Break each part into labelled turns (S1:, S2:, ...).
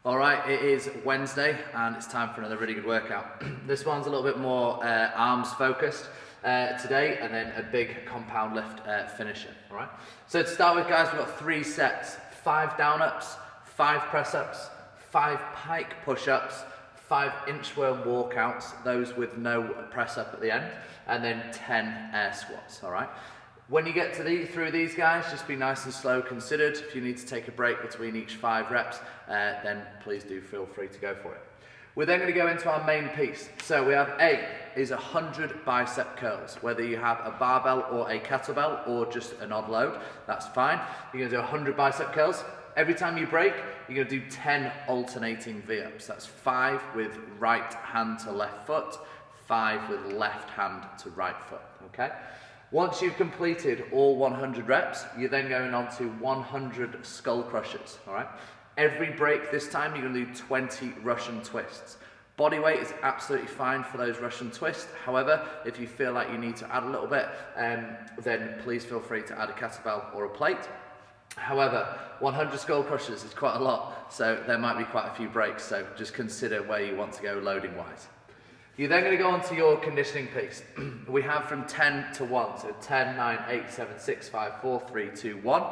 S1: All right, it is Wednesday and it's time for another really good workout. This one's a little bit more arms focused today, and then a big compound lift finisher. All right. So to start with, guys, we've got 3 sets: 5 down ups, 5 press ups, 5 pike push ups, 5 inchworm walkouts, those with no press up at the end, and then 10 air squats. All right. When you get to through these guys, just be nice and slow, considered. If you need to take a break between each 5 reps, then please do feel free to go for it. We're then going to go into our main piece. So we have A is 100 bicep curls. Whether you have a barbell or a kettlebell or just an odd load, that's fine. You're going to do 100 bicep curls. Every time you break, you're going to do 10 alternating V-ups. That's 5 with right hand to left foot, 5 with left hand to right foot, okay? Once you've completed all 100 reps, you're then going on to 100 skull crushers, all right? Every break this time, you're going to do 20 Russian twists. Body weight is absolutely fine for those Russian twists. However, if you feel like you need to add a little bit, then please feel free to add a kettlebell or a plate. However, 100 skull crushers is quite a lot, so there might be quite a few breaks, so just consider where you want to go loading-wise. You're then going to go on to your conditioning piece. We have from 10 to 1, so 10, 9, 8, 7, 6, 5, 4, 3, 2, 1.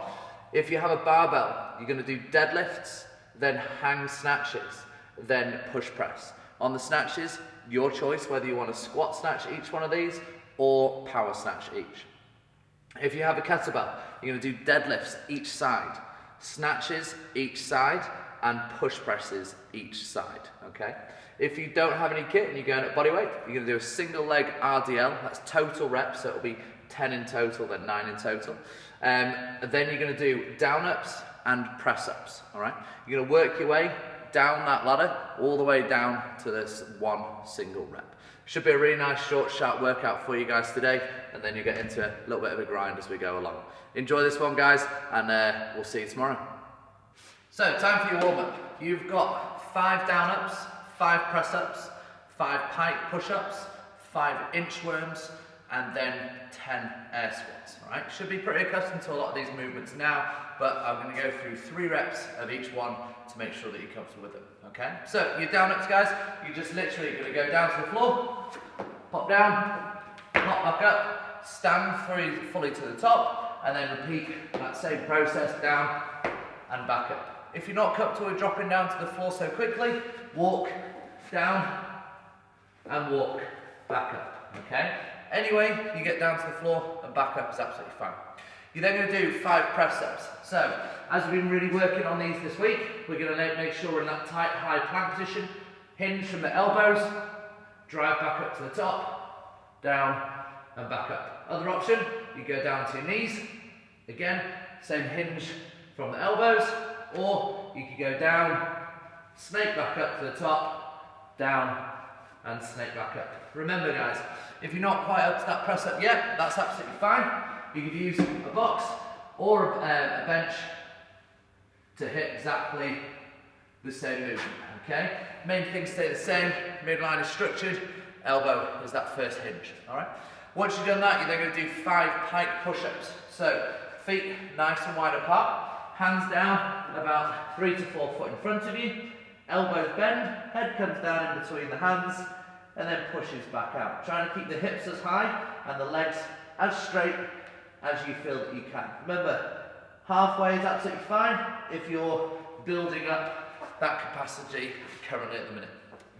S1: If you have a barbell, you're going to do deadlifts, then hang snatches, then push press. On the snatches, your choice whether you want to squat snatch each one of these or power snatch each. If you have a kettlebell, you're going to do deadlifts each side, snatches each side, and push presses each side, okay? If you don't have any kit and you're going at body weight, you're going to do a single leg RDL, that's total reps, so it'll be 10 in total, then 9 in total. Then you're going to do down ups and press ups, all right? You're going to work your way down that ladder, all the way down to this one single rep. Should be a really nice, short, sharp workout for you guys today, and then you get into a little bit of a grind as we go along. Enjoy this one, guys, and we'll see you tomorrow. So, time for your warm-up. You've got 5 down ups, 5 press ups, 5 pike push ups, 5 inchworms, and then 10 air squats. All right? Should be pretty accustomed to a lot of these movements now, but I'm going to go through 3 reps of each one to make sure that you're comfortable with them. Okay? So, your down ups, guys, you're just literally going to go down to the floor, pop down, pop back up, stand fully to the top, and then repeat that same process down and back up. If you're not comfortable with dropping down to the floor so quickly, walk down and walk back up, okay? Anyway, you get down to the floor and back up is absolutely fine. You're then going to do 5 press ups. So, as we've been really working on these this week, we're going to make sure we're in that tight, high plank position, hinge from the elbows, drive back up to the top, down and back up. Other option, you go down to your knees, again, same hinge from the elbows, or you could go down, snake back up to the top, down, and snake back up. Remember, guys, if you're not quite up to that press up yet, that's absolutely fine. You could use a box or a bench to hit exactly the same movement, okay? Main things stay the same, midline is structured, elbow is that first hinge, all right? Once you've done that, you're then going to do 5 pike push-ups. So, feet nice and wide apart, hands down about 3 to 4 foot in front of you, elbows bend, head comes down in between the hands, and then pushes back out. Trying to keep the hips as high and the legs as straight as you feel that you can. Remember, halfway is absolutely fine if you're building up that capacity currently at the minute.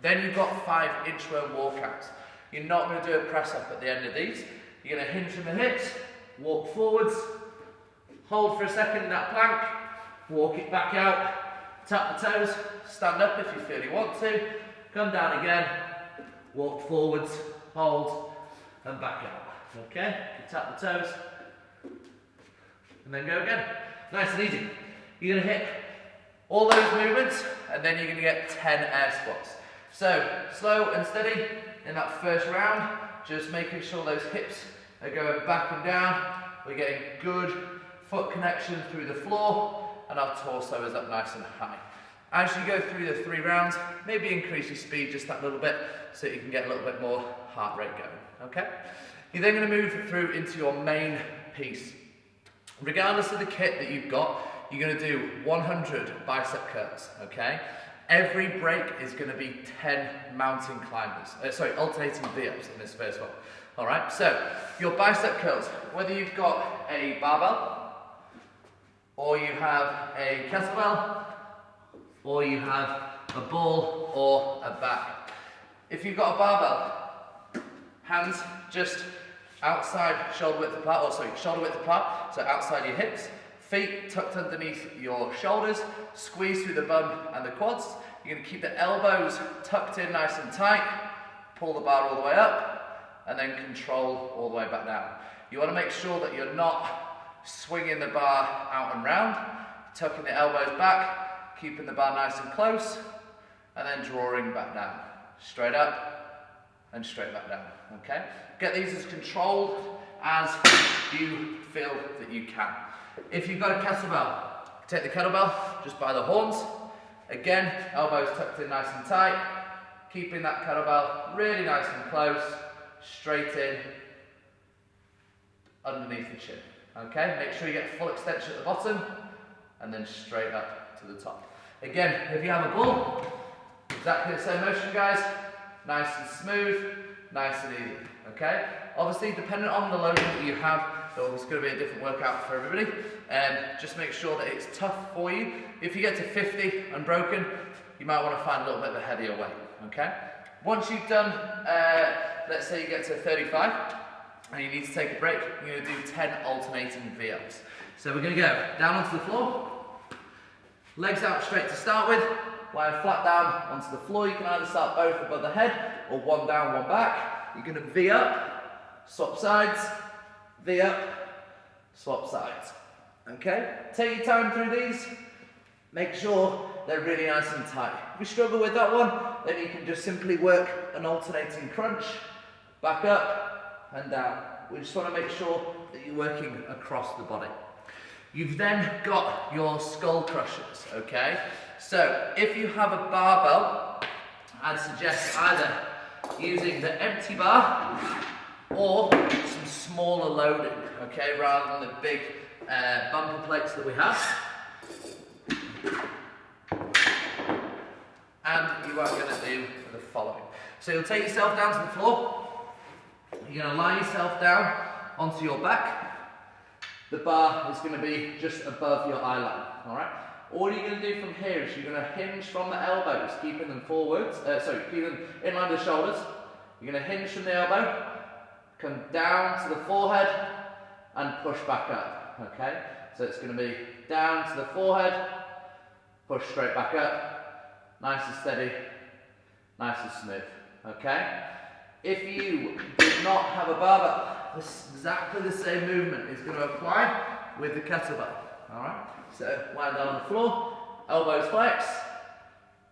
S1: Then you've got 5 inchworm walkouts. You're not going to do a press up at the end of these. You're going to hinge from the hips, walk forwards, hold for a second in that plank, walk it back out, tap the toes, stand up if you feel you want to, come down again, walk forwards, hold, and back out. Okay? You tap the toes, and then go again. Nice and easy. You're going to hit all those movements, and then you're going to get 10 air squats. So, slow and steady in that first round, just making sure those hips are going back and down. We're getting good foot connection through the floor, and our torso is up nice and high. As you go through the 3 rounds, maybe increase your speed just that little bit so you can get a little bit more heart rate going, okay? You're then going to move through into your main piece. Regardless of the kit that you've got, you're going to do 100 bicep curls, okay? Every break is going to be 10 mountain climbers, alternating V-ups in this first one. All right, so your bicep curls, whether you've got a barbell, or you have a kettlebell, or you have a ball or a bag. If you've got a barbell, hands just outside shoulder width apart, shoulder width apart, so outside your hips, feet tucked underneath your shoulders, squeeze through the bum and the quads. You're going to keep the elbows tucked in nice and tight, pull the bar all the way up, and then control all the way back down. You want to make sure that you're not swinging the bar out and round, tucking the elbows back, keeping the bar nice and close, and then drawing back down. Straight up and straight back down, okay? Get these as controlled as you feel that you can. If you've got a kettlebell, take the kettlebell just by the horns. Again, elbows tucked in nice and tight, keeping that kettlebell really nice and close, straight in, underneath the chin. Okay, make sure you get full extension at the bottom, and then straight up to the top. Again, if you have a ball, exactly the same motion, guys. Nice and smooth, nice and easy. Okay? Obviously, depending on the loading that you have, it's going to be a different workout for everybody. Just make sure that it's tough for you. If you get to 50 unbroken, you might want to find a little bit of a heavier weight. Okay? Once you've done, let's say you get to 35, and you need to take a break, you're going to do 10 alternating V-ups. So we're going to go down onto the floor, legs out straight to start with, lying flat down onto the floor. You can either start both above the head, or one down, one back. You're going to V up, swap sides, V up, swap sides. Okay? Take your time through these. Make sure they're really nice and tight. If you struggle with that one, then you can just simply work an alternating crunch, back up and down. We just want to make sure that you're working across the body. You've then got your skull crushers, okay? So if you have a barbell, I'd suggest either using the empty bar or some smaller loading, okay, rather than the big bumper plates that we have. And you are going to do the following. So you'll take yourself down to the floor. You're going to lie yourself down onto your back. The bar is going to be just above your eye line, all right? All you're going to do from here is you're going to hinge from the elbows, keeping them forwards, keeping them in line with the shoulders. You're going to hinge from the elbow, come down to the forehead, and push back up, okay? So it's going to be down to the forehead, push straight back up, nice and steady, nice and smooth, okay? If you do not have a barbell, exactly the same movement is going to apply with the kettlebell, all right? So lying down on the floor, elbows flex,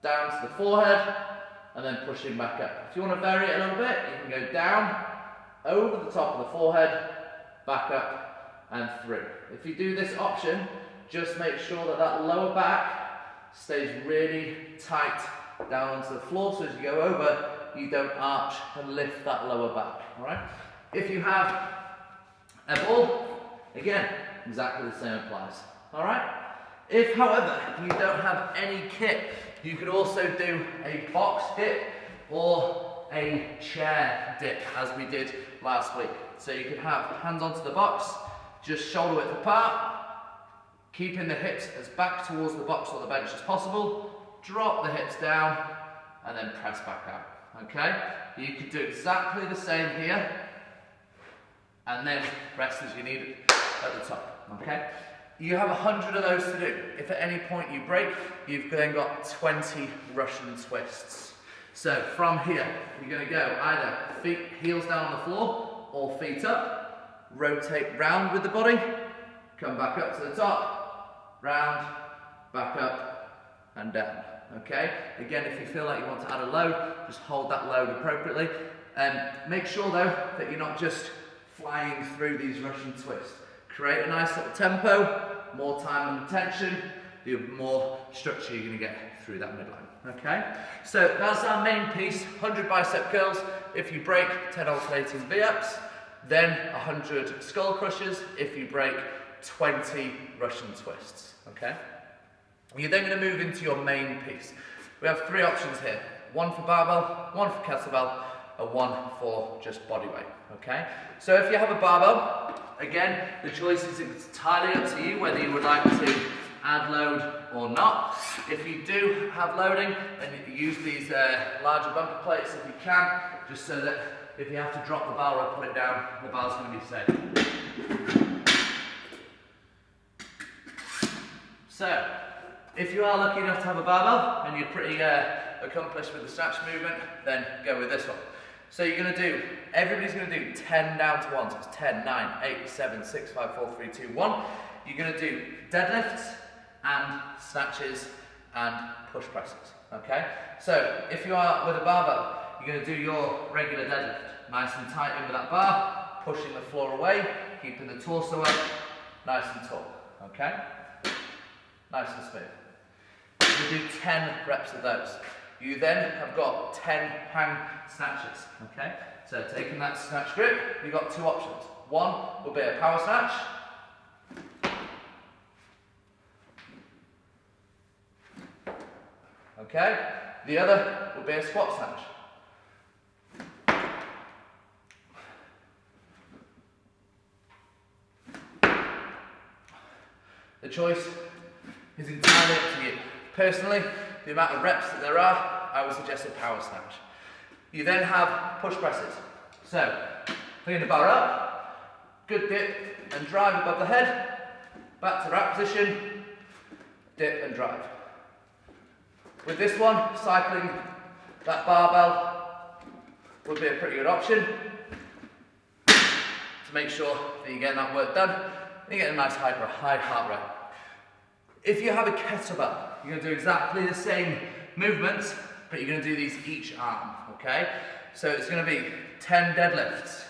S1: down to the forehead, and then pushing back up. If you want to vary it a little bit, you can go down, over the top of the forehead, back up, and through. If you do this option, just make sure that that lower back stays really tight down onto the floor, so as you go over, you don't arch and lift that lower back, all right? If you have a ball, again, exactly the same applies, all right? If, however, you don't have any kit, you could also do a box dip or a chair dip, as we did last week. So you could have hands onto the box, just shoulder width apart, keeping the hips as back towards the box or the bench as possible, drop the hips down, and then press back out, okay? You could do exactly the same here, and then rest as you need it at the top, okay? You have 100 of those to do. If at any point you break, you've then got 20 Russian twists. So from here, you're going to go either feet, heels down on the floor, or feet up, rotate round with the body, come back up to the top, round, back up, and down, okay? Again, if you feel like you want to add a load, just hold that load appropriately. Make sure though, that you're not just flying through these Russian twists. Create a nice little tempo, more time and attention, the more structure you're going to get through that midline, okay? So that's our main piece, 100 bicep curls. If you break, 10 alternating V-ups, then 100 skull crushers. If you break, 20 Russian twists, okay? You're then going to move into your main piece. We have 3 options here. 1 for barbell, 1 for kettlebell, and 1 for just body weight, okay? So if you have a barbell, again, the choice is entirely up to you whether you would like to add load or not. If you do have loading, then you use these larger bumper plates if you can, just so that if you have to drop the bar or put it down, the bar's going to be safe. So, if you are lucky enough to have a barbell and you're pretty accomplished with the snatch movement, then go with this one. So you're going to do, everybody's going to do 10 down to 1, so it's 10, 9, 8, 7, 6, 5, 4, 3, 2, 1. You're going to do deadlifts and snatches and push presses, okay? So if you are with a barbell, you're going to do your regular deadlift, nice and tight in with that bar, pushing the floor away, keeping the torso up, nice and tall, okay? Nice and smooth. You do 10 reps of those. You then have got 10 hang snatches, okay? So taking that snatch grip, you've got 2 options. One will be a power snatch. Okay? The other will be a squat snatch. The choice is entirely up to you. Personally, the amount of reps that there are, I would suggest a power snatch. You then have push presses. So, bringing the bar up, good dip and drive above the head, back to rack position, dip and drive. With this one, cycling that barbell would be a pretty good option to make sure that you're getting that work done and you're getting a nice high heart rate. If you have a kettlebell, you're going to do exactly the same movements, but you're going to do these each arm, okay? So it's going to be 10 deadlifts.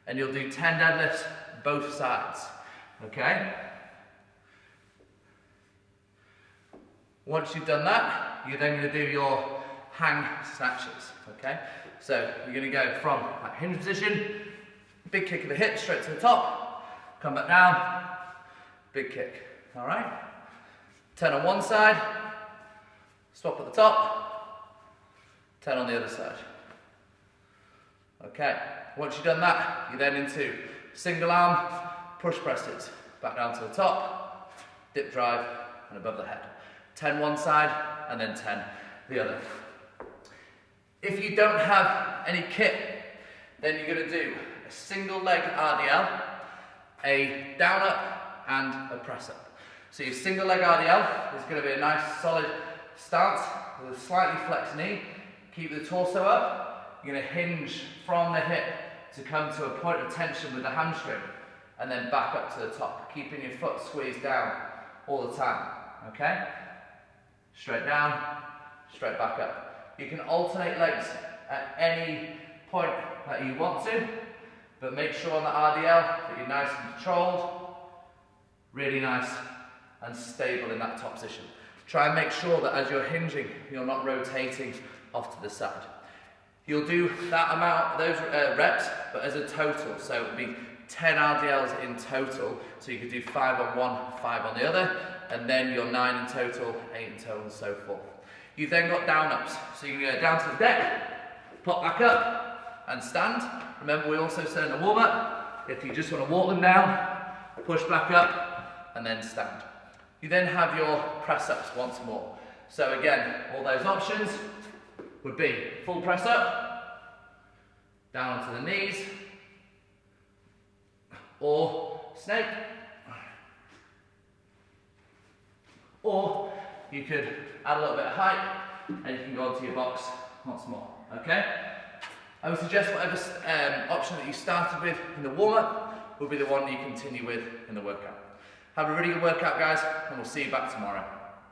S1: And you'll do 10 deadlifts both sides, okay? Once you've done that, you're then going to do your hang snatches, okay? So you're going to go from that hinge position, big kick of the hip straight to the top, come back down, big kick, all right? 10 on one side, stop at the top, 10 on the other side. Okay, once you've done that, you're then into single arm push presses, back down to the top, dip drive, and above the head. 10 one side, and then 10 the other. If you don't have any kit, then you're going to do a single leg RDL, a down up, and a press up. So your single leg RDL is going to be a nice solid stance with a slightly flexed knee. Keep the torso up. You're going to hinge from the hip to come to a point of tension with the hamstring, and then back up to the top, keeping your foot squeezed down all the time, okay? Straight down, straight back up. You can alternate legs at any point that you want to, but make sure on the RDL that you're nice and controlled, really nice and stable in that top position. Try and make sure that as you're hinging, you're not rotating off to the side. You'll do that amount, those reps, but as a total. So it would be 10 RDLs in total. So you could do 5 on one, 5 on the other, and then your 9 in total, 8 in total, and so forth. You've then got down ups. So you can go down to the deck, pop back up, and stand. Remember, we also said in the warm up, if you just want to walk them down, push back up, and then stand. You then have your press ups once more. So again, all those options would be full press up, down onto the knees, or snake, or you could add a little bit of height and you can go onto your box once more, okay? I would suggest whatever option that you started with in the warm-up will be the one you continue with in the workout. Have a really good workout, guys, and we'll see you back tomorrow.